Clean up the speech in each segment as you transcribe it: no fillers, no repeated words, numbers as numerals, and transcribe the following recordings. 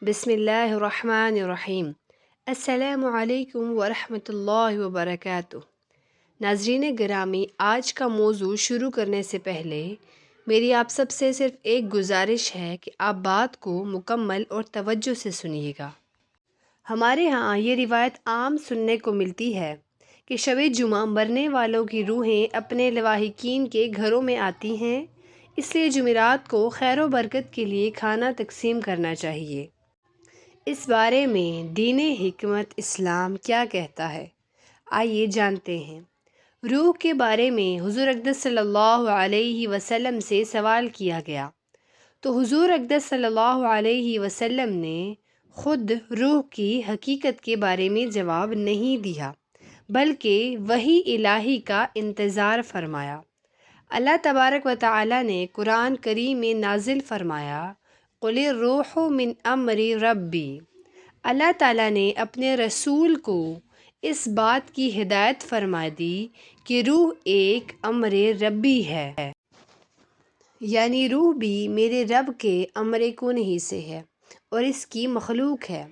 بسم اللہ الرحمن الرحیم۔ السلام علیکم ورحمۃ اللہ وبرکاتہ۔ ناظرین گرامی، آج کا موضوع شروع کرنے سے پہلے میری آپ سب سے صرف ایک گزارش ہے کہ آپ بات کو مکمل اور توجہ سے سنیے گا۔ ہمارے ہاں یہ روایت عام سننے کو ملتی ہے کہ شب جمعہ مرنے والوں کی روحیں اپنے لواحقین کے گھروں میں آتی ہیں، اس لیے جمعرات کو خیر و برکت کے لیے کھانا تقسیم کرنا چاہیے۔ اس بارے میں دین حکمت اسلام کیا کہتا ہے، آئیے جانتے ہیں۔ روح کے بارے میں حضور اقدس صلی اللہ علیہ وسلم سے سوال کیا گیا تو حضور اقدس صلی اللہ علیہ وسلم نے خود روح کی حقیقت کے بارے میں جواب نہیں دیا، بلکہ وحی الہی کا انتظار فرمایا۔ اللہ تبارک و تعالی نے قرآن کریم میں نازل فرمایا، قُلِ الرُّوحُ مِنْ أَمْرِ رَبِّی۔ اللہ تعالیٰ نے اپنے رسول کو اس بات کی ہدایت فرما دی کہ روح ایک امر ربی ہے، یعنی روح بھی میرے رب کے امر کن ہی سے ہے اور اس کی مخلوق ہے۔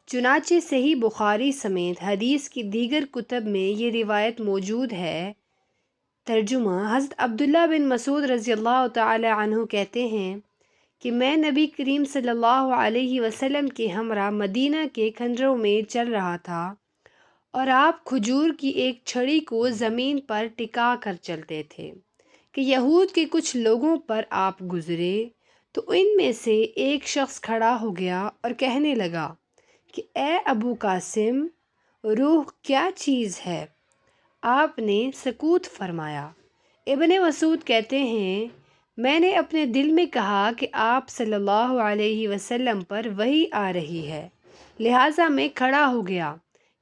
چنانچہ صحیح بخاری سمیت حدیث کی دیگر کتب میں یہ روایت موجود ہے۔ ترجمہ: حضرت عبداللہ بن مسعود رضی اللہ تعالی عنہ کہتے ہیں کہ میں نبی کریم صلی اللہ علیہ وسلم کے ہمراہ مدینہ کے کھنڈروں میں چل رہا تھا اور آپ کھجور کی ایک چھڑی کو زمین پر ٹکا کر چلتے تھے کہ یہود کے کچھ لوگوں پر آپ گزرے تو ان میں سے ایک شخص کھڑا ہو گیا اور کہنے لگا کہ اے ابو قاسم، روح کیا چیز ہے؟ آپ نے سکوت فرمایا۔ ابن مسعود کہتے ہیں، میں نے اپنے دل میں کہا کہ آپ صلی اللہ علیہ وسلم پر وحی آ رہی ہے، لہٰذا میں کھڑا ہو گیا۔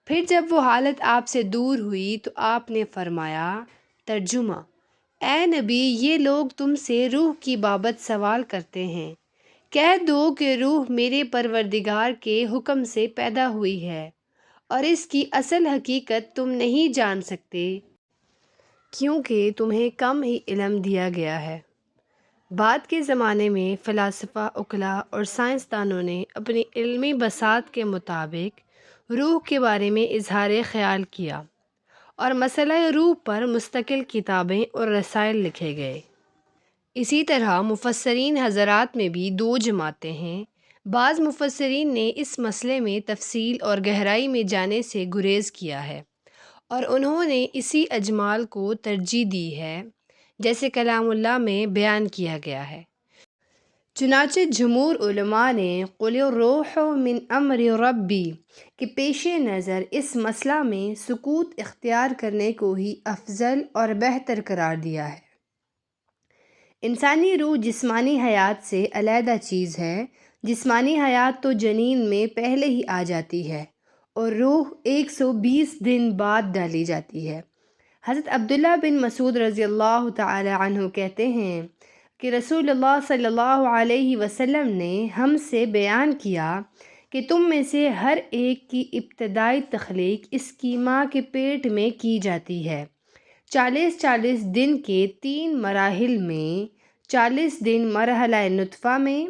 پھر جب وہ حالت آپ سے دور ہوئی تو آپ نے فرمایا، ترجمہ: اے نبی، یہ لوگ تم سے روح کی بابت سوال کرتے ہیں، کہہ دو کہ روح میرے پروردگار کے حکم سے پیدا ہوئی ہے اور اس کی اصل حقیقت تم نہیں جان سکتے کیونکہ تمہیں کم ہی علم دیا گیا ہے۔ بعد کے زمانے میں فلاسفہ، عقلاء اور سائنسدانوں نے اپنی علمی بساط کے مطابق روح کے بارے میں اظہار خیال کیا اور مسئلہ روح پر مستقل کتابیں اور رسائل لکھے گئے۔ اسی طرح مفسرین حضرات میں بھی دو جماعتیں ہیں۔ بعض مفسرین نے اس مسئلے میں تفصیل اور گہرائی میں جانے سے گریز کیا ہے اور انہوں نے اسی اجمال کو ترجیح دی ہے جیسے کلام اللہ میں بیان کیا گیا ہے۔ چنانچہ جمہور علماء نے قُلِ الرُّوحُ مِنْ أَمْرِ رَبِّی کے پیش نظر اس مسئلہ میں سکوت اختیار کرنے کو ہی افضل اور بہتر قرار دیا ہے۔ انسانی روح جسمانی حیات سے علیحدہ چیز ہے۔ جسمانی حیات تو جنین میں پہلے ہی آ جاتی ہے اور روح 120 دن بعد ڈالی جاتی ہے۔ حضرت عبداللہ بن مسعود رضی اللہ تعالی عنہ کہتے ہیں کہ رسول اللہ صلی اللہ علیہ وسلم نے ہم سے بیان کیا کہ تم میں سے ہر ایک کی ابتدائی تخلیق اس کی ماں کے پیٹ میں کی جاتی ہے، 40 دن کے 3 مراحل میں، 40 دن مرحلہ نطفہ میں،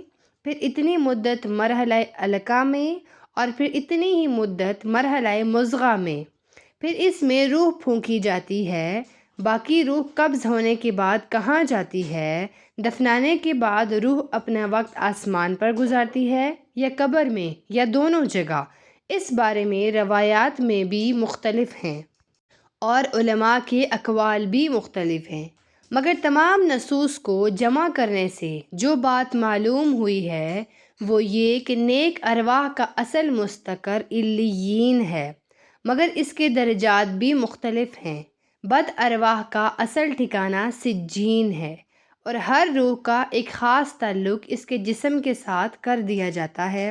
پھر اتنی مدت مرحلہ علقہ میں اور پھر اتنی ہی مدت مرحلہ مضغہ میں، پھر اس میں روح پھونکی جاتی ہے۔ باقی روح قبض ہونے کے بعد کہاں جاتی ہے؟ دفنانے کے بعد روح اپنا وقت آسمان پر گزارتی ہے یا قبر میں یا دونوں جگہ؟ اس بارے میں روایات میں بھی مختلف ہیں اور علماء کے اقوال بھی مختلف ہیں، مگر تمام نصوص کو جمع کرنے سے جو بات معلوم ہوئی ہے وہ یہ کہ نیک ارواح کا اصل مستقر علیین ہے، مگر اس کے درجات بھی مختلف ہیں۔ بد ارواح کا اصل ٹھکانہ سجین ہے اور ہر روح کا ایک خاص تعلق اس کے جسم کے ساتھ کر دیا جاتا ہے،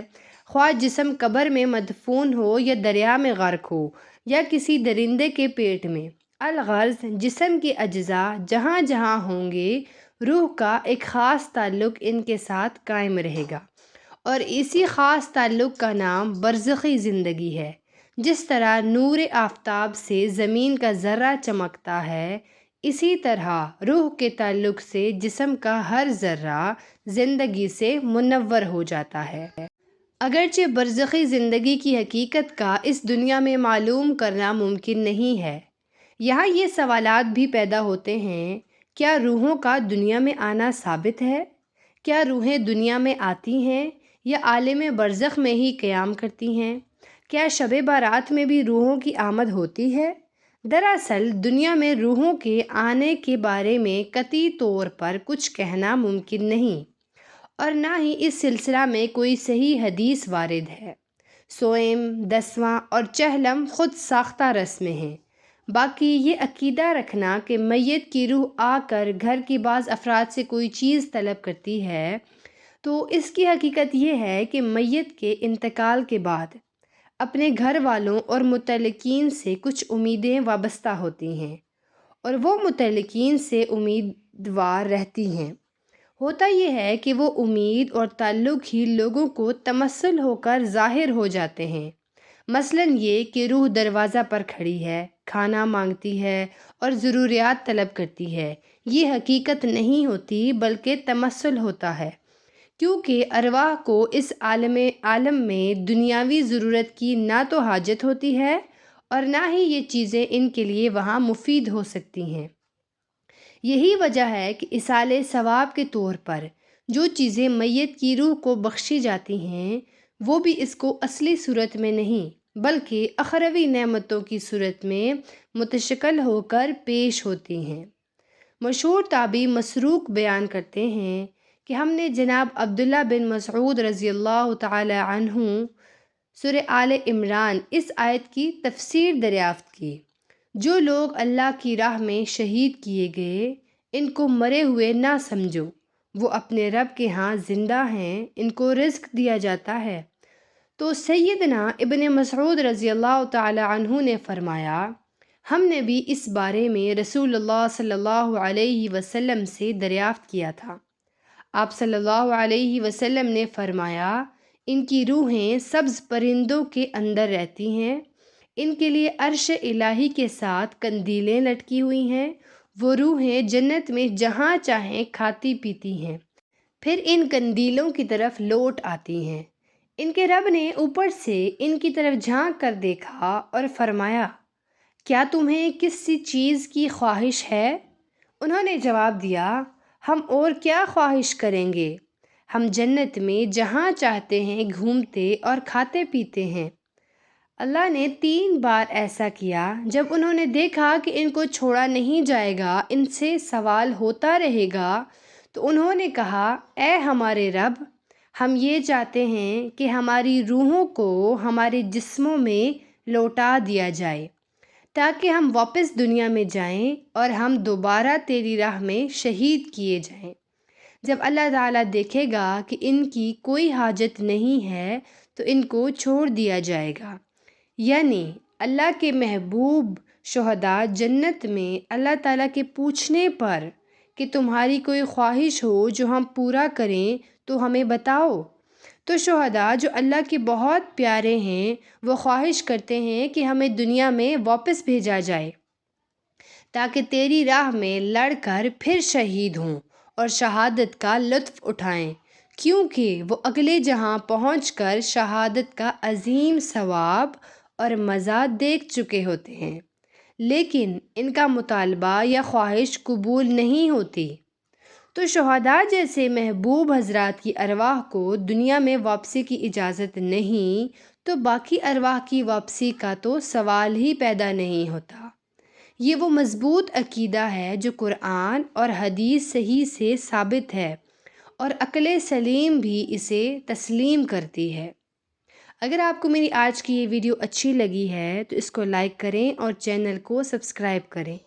خواہ جسم قبر میں مدفون ہو یا دریا میں غرق ہو یا کسی درندے کے پیٹ میں۔ الغرض جسم کے اجزاء جہاں جہاں ہوں گے، روح کا ایک خاص تعلق ان کے ساتھ قائم رہے گا اور اسی خاص تعلق کا نام برزخی زندگی ہے۔ جس طرح نور آفتاب سے زمین کا ذرہ چمکتا ہے، اسی طرح روح کے تعلق سے جسم کا ہر ذرہ زندگی سے منور ہو جاتا ہے۔ اگرچہ برزخی زندگی کی حقیقت کا اس دنیا میں معلوم کرنا ممکن نہیں ہے، یہاں یہ سوالات بھی پیدا ہوتے ہیں: کیا روحوں کا دنیا میں آنا ثابت ہے؟ کیا روحیں دنیا میں آتی ہیں یا عالم برزخ میں ہی قیام کرتی ہیں؟ کیا شب بارات میں بھی روحوں کی آمد ہوتی ہے؟ دراصل دنیا میں روحوں کے آنے کے بارے میں قطعی طور پر کچھ کہنا ممکن نہیں، اور نہ ہی اس سلسلہ میں کوئی صحیح حدیث وارد ہے۔ سوئم، دسواں اور چہلم خود ساختہ رسمیں ہیں۔ باقی یہ عقیدہ رکھنا کہ میت کی روح آ کر گھر کے بعض افراد سے کوئی چیز طلب کرتی ہے، تو اس کی حقیقت یہ ہے کہ میت کے انتقال کے بعد اپنے گھر والوں اور متعلقین سے کچھ امیدیں وابستہ ہوتی ہیں، اور وہ متعلقین سے امیدوار رہتی ہیں۔ ہوتا یہ ہے کہ وہ امید اور تعلق ہی لوگوں کو تمثل ہو کر ظاہر ہو جاتے ہیں۔ مثلاً یہ کہ روح دروازہ پر کھڑی ہے، کھانا مانگتی ہے اور ضروریات طلب کرتی ہے، یہ حقیقت نہیں ہوتی بلکہ تمثل ہوتا ہے، کیونکہ ارواح کو اس عالم میں دنیاوی ضرورت کی نہ تو حاجت ہوتی ہے اور نہ ہی یہ چیزیں ان کے لیے وہاں مفید ہو سکتی ہیں۔ یہی وجہ ہے کہ ایصال ثواب کے طور پر جو چیزیں میت کی روح کو بخشی جاتی ہیں، وہ بھی اس کو اصلی صورت میں نہیں بلکہ اخروی نعمتوں کی صورت میں متشکل ہو کر پیش ہوتی ہیں۔ مشہور تابعی مسروق بیان کرتے ہیں کہ ہم نے جناب عبداللہ بن مسعود رضی اللہ تعالی عنہ سورہ آل عمران اس آیت کی تفسیر دریافت کی: جو لوگ اللہ کی راہ میں شہید کیے گئے، ان کو مرے ہوئے نہ سمجھو، وہ اپنے رب کے ہاں زندہ ہیں، ان کو رزق دیا جاتا ہے۔ تو سیدنا ابن مسعود رضی اللہ تعالی عنہ نے فرمایا: ہم نے بھی اس بارے میں رسول اللہ صلی اللہ علیہ وسلم سے دریافت کیا تھا۔ آپ صلی اللہ علیہ وسلم نے فرمایا: ان کی روحیں سبز پرندوں کے اندر رہتی ہیں، ان کے لیے عرش الہی کے ساتھ قندیلیں لٹکی ہوئی ہیں، وہ روحیں جنت میں جہاں چاہیں کھاتی پیتی ہیں، پھر ان قندیلوں کی طرف لوٹ آتی ہیں۔ ان کے رب نے اوپر سے ان کی طرف جھانک کر دیکھا اور فرمایا: کیا تمہیں کسی چیز کی خواہش ہے؟ انہوں نے جواب دیا: ہم اور کیا خواہش کریں گے، ہم جنت میں جہاں چاہتے ہیں گھومتے اور کھاتے پیتے ہیں۔ اللہ نے 3 بار ایسا کیا۔ جب انہوں نے دیکھا کہ ان کو چھوڑا نہیں جائے گا، ان سے سوال ہوتا رہے گا، تو انہوں نے کہا: اے ہمارے رب، ہم یہ چاہتے ہیں کہ ہماری روحوں کو ہمارے جسموں میں لوٹا دیا جائے تاکہ ہم واپس دنیا میں جائیں اور ہم دوبارہ تیری راہ میں شہید کیے جائیں۔ جب اللہ تعالیٰ دیکھے گا کہ ان کی کوئی حاجت نہیں ہے تو ان کو چھوڑ دیا جائے گا۔ یعنی اللہ کے محبوب شہداء جنت میں اللہ تعالیٰ کے پوچھنے پر کہ تمہاری کوئی خواہش ہو جو ہم پورا کریں تو ہمیں بتاؤ، تو شہداء جو اللہ کے بہت پیارے ہیں وہ خواہش کرتے ہیں کہ ہمیں دنیا میں واپس بھیجا جائے تاکہ تیری راہ میں لڑ کر پھر شہید ہوں اور شہادت کا لطف اٹھائیں، کیونکہ وہ اگلے جہاں پہنچ کر شہادت کا عظیم ثواب اور مزہ دیکھ چکے ہوتے ہیں، لیکن ان کا مطالبہ یا خواہش قبول نہیں ہوتی۔ تو شہداء جیسے محبوب حضرات کی ارواح کو دنیا میں واپسی کی اجازت نہیں، تو باقی ارواح کی واپسی کا تو سوال ہی پیدا نہیں ہوتا۔ یہ وہ مضبوط عقیدہ ہے جو قرآن اور حدیث صحیح سے ثابت ہے، اور عقل سلیم بھی اسے تسلیم کرتی ہے۔ اگر آپ کو میری آج کی یہ ویڈیو اچھی لگی ہے تو اس کو لائک کریں اور چینل کو سبسکرائب کریں۔